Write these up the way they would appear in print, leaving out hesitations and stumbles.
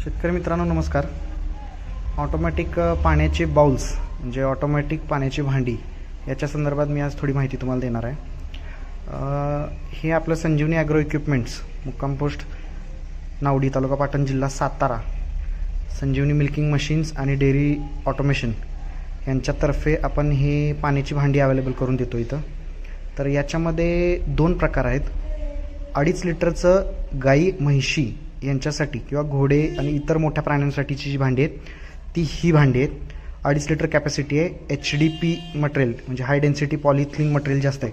शेतकरी मित्रांनो नमस्कार. ऑटोमॅटिक पाण्याचे बाउल्स म्हणजे ऑटोमॅटिक पाण्याची भांडी याच्या संदर्भात मी आज थोडी माहिती तुम्हाला देणार आहे. हे आपलं संजीवनी ॲग्रो इक्विपमेंट्स, मुक्काम पोस्ट नावडी, तालुका पाटण, जिल्हा सातारा, संजीवनी मिल्किंग मशीन्स आणि डेअरी ऑटोमेशन यांच्यातर्फे आपण हे पाण्याची भांडी अवेलेबल करून देतो इथं. तर याच्यामध्ये 2 प्रकार आहेत. 2.5 लिटरचं गाई म्हैशी यांच्यासाठी किंवा घोडे आणि इतर मोठ्या प्राण्यांसाठीची जी भांडी आहेत ती ही भांडी आहेत. 2.5 लिटर कॅपॅसिटी आहे. HDP मटेरियल म्हणजे हाय डेन्सिटी पॉलिथिलिन मटेरियल जास्त आहे.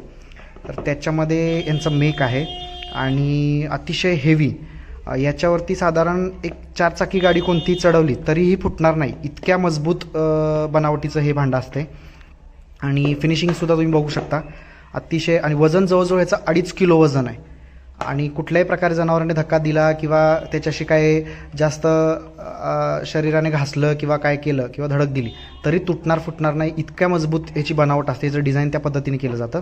तर त्याच्यामध्ये यांचं मेक आहे आणि अतिशय हेवी. याच्यावरती साधारण एक 4 चाकी गाडी कोणतीही चढवली तरीही फुटणार नाही, इतक्या मजबूत बनावटीचं हे भांडं असते. आणि फिनिशिंगसुद्धा तुम्ही बघू शकता अतिशय. आणि वजन जवळजवळ याचं 2.5 किलो वजन आहे. आणि कुठल्याही प्रकारे जनावरांनी धक्का दिला किंवा त्याच्याशी काय जास्त शरीराने घासलं किंवा काय केलं किंवा धडक दिली तरी तुटणार फुटणार नाही, इतक्या मजबूत याची बनावट असते. याचं डिझाईन त्या पद्धतीने केलं जातं.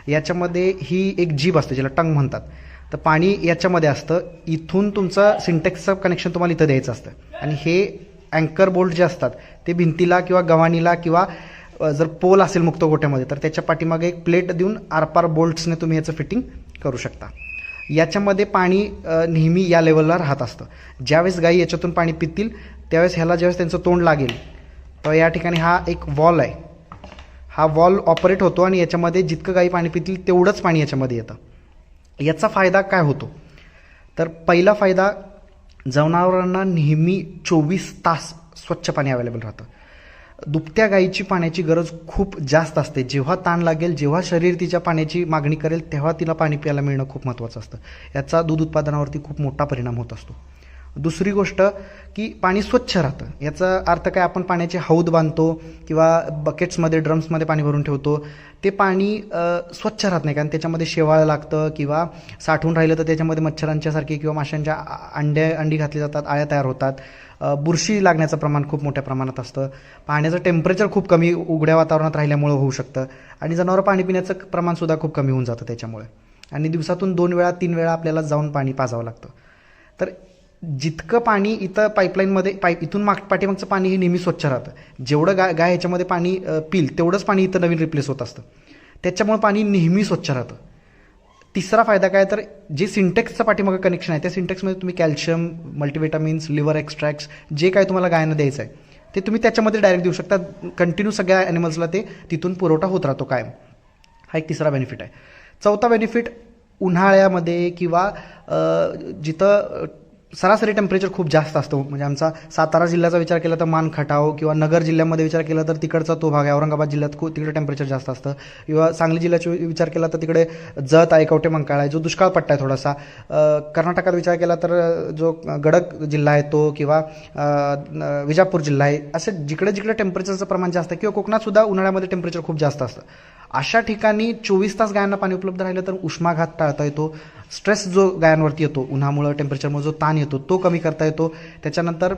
याच्यामध्ये ही एक जीभ असते ज्याला टंग म्हणतात. तर पाणी याच्यामध्ये असतं. इथून तुमचं सिंटेक्सचं कनेक्शन तुम्हाला इथं द्यायचं असतं. आणि हे अँकर बोल्ट जे असतात ते भिंतीला किंवा गव्हाणीला किंवा जर पोल असेल मुक्त गोठ्यामध्ये तर त्याच्या पाठीमागे एक प्लेट देऊन आरपार बोल्ट्सने तुम्ही याचं फिटिंग करू शकता. याच्यामध्ये पाणी नेहमी या लेवलला राहत असतं. ज्यावेळेस गाई याच्यातून पाणी पितील त्यावेळेस ह्याला ज्यावेळेस त्यांचं तोंड लागेल तर या ठिकाणी हा एक वॉल आहे. हा वॉल ऑपरेट होतो आणि याच्यामध्ये जितकं गाई पाणी पितील तेवढंच पाणी याच्यामध्ये येतं. याचा फायदा काय होतो तर पहिला फायदा, जनावरांना नेहमी 24 तास स्वच्छ पाणी अवेलेबल राहतं. दुभत्या गाईची पाण्याची गरज खूप जास्त असते. जेव्हा ताण लागेल, जेव्हा शरीर तिच्या पाण्याची मागणी करेल तेव्हा तिला पाणी प्यायला मिळणं खूप महत्त्वाचं असतं. याचा दूध उत्पादनावरती खूप मोठा परिणाम होत असतो. दुसरी गोष्ट की पाणी स्वच्छ राहतं. याचा अर्थ काय, आपण पाण्याचे हौद बांधतो किंवा बकेट्समध्ये ड्रम्समध्ये पाणी भरून ठेवतो, ते पाणी स्वच्छ राहत नाही कारण त्याच्यामध्ये शेवाळ लागतं किंवा साठवून राहिलं तर त्याच्यामध्ये मच्छरांच्यासारखे किंवा माशांच्या अंडी घातली जातात, आळ्या तयार होतात. बुरशी लागण्याचं प्रमाण खूप मोठ्या प्रमाणात असतं. पाण्याचं टेम्परेचर खूप कमी उघड्या वातावरणात राहिल्यामुळं होऊ शकतं. आणि जनावरं पाणी पिण्याचं प्रमाणसुद्धा खूप कमी होऊन जातं त्याच्यामुळे. आणि दिवसातून 2 वेळा 3 वेळा आपल्याला जाऊन पाणी पाजावं लागतं. तर जितकं पाणी इथं पाईपलाईनमध्ये इथून पाठीमागचं पाणी हे नेहमी स्वच्छ राहतं. जेवढं गाय ह्याच्यामध्ये पाणी पिल तेवढंच पाणी इथं नवीन रिप्लेस होत असतं. त्याच्यामुळे पाणी नेहमी स्वच्छ राहतं. तिसरा फायदा काय तर जे सिंटेक्सचं पाठीमागं कनेक्शन आहे त्या सिंटेक्समध्ये तुम्ही कॅल्शियम, मल्टीविटामिन्स, लिव्हर एक्स्ट्रॅक्ट्स जे काय तुम्हाला गायनं द्यायचं आहे ते तुम्ही त्याच्यामध्ये डायरेक्ट देऊ शकता. कंटिन्यू सगळ्या ॲनिमल्सला ते तिथून पुरवठा होत राहतो कायम. हा एक तिसरा बेनिफिट आहे. चौथा बेनिफिट, उन्हाळ्यामध्ये किंवा जिथं सरासरी टेम्परेचर खूप जास्त असतो, म्हणजे आमचा सातारा जिल्ह्याचा विचार केला तर मान खटाव किंवा नगर जिल्ह्यामध्ये विचार केला तर तिकडचा तो भाग आहे, औरंगाबाद जिल्ह्यात तिकडे टेम्परेचर जास्त असतं. किंवा सांगली जिल्ह्याचा विचार केला तर तिकडे जत आहे, कवठे मंकाळ आहे जो दुष्काळ पट्टा आहे थोडासा. कर्नाटकात विचार केला तर जो गडक जिल्हा आहे तो किंवा विजापूर जिल्हा आहे. असं जिकडे जिकडे टेम्परेचरचं प्रमाण जास्त आहे किंवा कोकणातसुद्धा उन्हाळ्यामध्ये टेम्परेचर खूप जास्त असतं. अशा ठिकाणी 24 तास गायांना पाणी उपलब्ध राहिलं तर उष्माघात टाळता येतो. स्ट्रेस जो गायांवरती येतो उन्हामुळं, टेम्परेचरमुळे जो ताण येतो तो कमी करता येतो. त्याच्यानंतर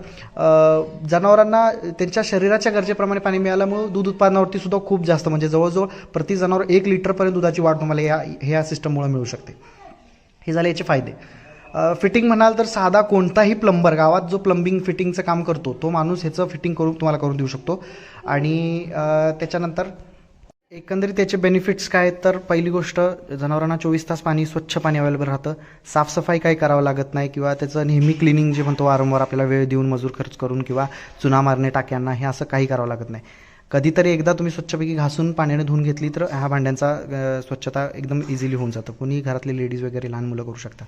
जनावरांना त्यांच्या शरीराच्या गरजेप्रमाणे पाणी मिळाल्यामुळं दूध उत्पादनावरती सुद्धा खूप जास्त, म्हणजे जवळजवळ प्रति जनावर 1 लिटरपर्यंत दुधाची वाढ तुम्हाला ह्या सिस्टममुळे मिळू शकते. हे झाले याचे फायदे. फिटिंग म्हणाल तर साधा कोणताही प्लंबर, गावात जो प्लंबिंग फिटिंगचं काम करतो तो माणूस ह्याचं फिटिंग तुम्हाला करून देऊ शकतो. आणि त्याच्यानंतर एकंदरीत त्याचे बेनिफिट्स काय तर पहिली गोष्ट, जनावरांना 24 तास पाणी, स्वच्छ पाणी अवेलेबल राहतं. साफसफाई काही करावं लागत नाही किंवा त्याचं नेहमी क्लिनिंग जे म्हणतो वारंवार आपल्याला वेळ देऊन मजूर खर्च करून किंवा चुना मारणे टाक्यांना, हे असं काही करावं लागत नाही. कधीतरी एकदा तुम्ही स्वच्छपैकी घासून पाण्याने धुवून घेतली तर ह्या भांड्यांचा स्वच्छता एकदम इझिली होऊन जातं. कोणी घरातले लेडीज वगैरे लहान मुलं करू शकतात.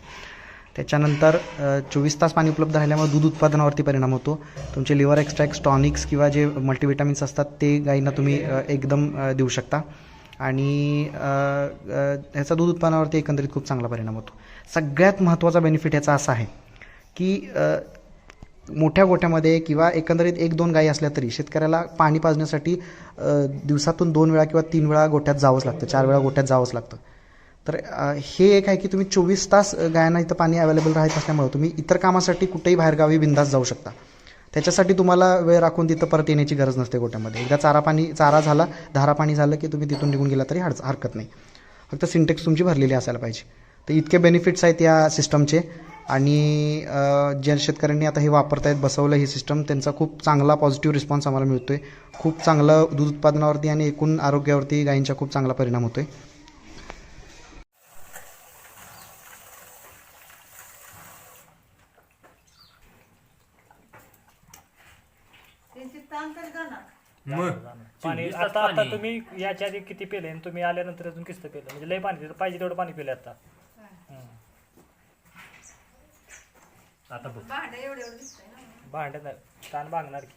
त्याच्यानंतर 24 तास पाणी उपलब्ध राहिल्यामुळे दूध उत्पादनावरती परिणाम होतो. तुमचे लिव्हर एक्स्ट्रॅक्ट्स, टॉनिक्स किंवा जे मल्टीविटामिन्स असतात ते गायींना तुम्ही एकदम देऊ शकता. आणि ह्याचा दूध उत्पादनावरती एकंदरीत खूप चांगला परिणाम होतो. सगळ्यात महत्त्वाचा बेनिफिट याचा असा आहे की मोठ्या गोठ्यामध्ये किंवा एकंदरीत 1-2 गायी असल्या तरी शेतकऱ्याला पाणी पाजण्यासाठी दिवसातून 2 वेळा किंवा 3 वेळा गोठ्यात जावंच लागतं, 4 वेळा गोठ्यात जावंच लागतं. तर हे एक आहे की तुम्ही 24 तास गायांना इथं पाणी अवेलेबल राहत असल्यामुळे तुम्ही इतर कामासाठी कुठेही बाहेरगावी बिंदास जाऊ शकता. त्याच्यासाठी तुम्हाला वेळ राखून तिथं परत येण्याची गरज नसते गोठ्यामध्ये. एकदा चारा झाला, धारा पाणी झालं की तुम्ही तिथून निघून गेला तरी हरकत नाही. फक्त सिंटेक्स तुमची भरलेली असायला पाहिजे. तर इतके बेनिफिट्स आहेत या सिस्टमचे. आणि ज्या शेतकऱ्यांनी आता हे वापरतायत, बसवलं ही सिस्टम, त्यांचा खूप चांगला पॉझिटिव्ह रिस्पॉन्स आम्हाला मिळतो आहे. खूप चांगलं दूध उत्पादनावरती आणि एकूण आरोग्यावरती गायींचा खूप चांगला परिणाम होतो आहे. पाणी आता तुम्ही याच्या आधी किती पेले आणि तुम्ही आल्यानंतर अजून किस्त पेलं, म्हणजे लय पाणी पाहिजे तेवढं पाणी पिलं आता. आता बघ भांडे नाही ताण बांगणार की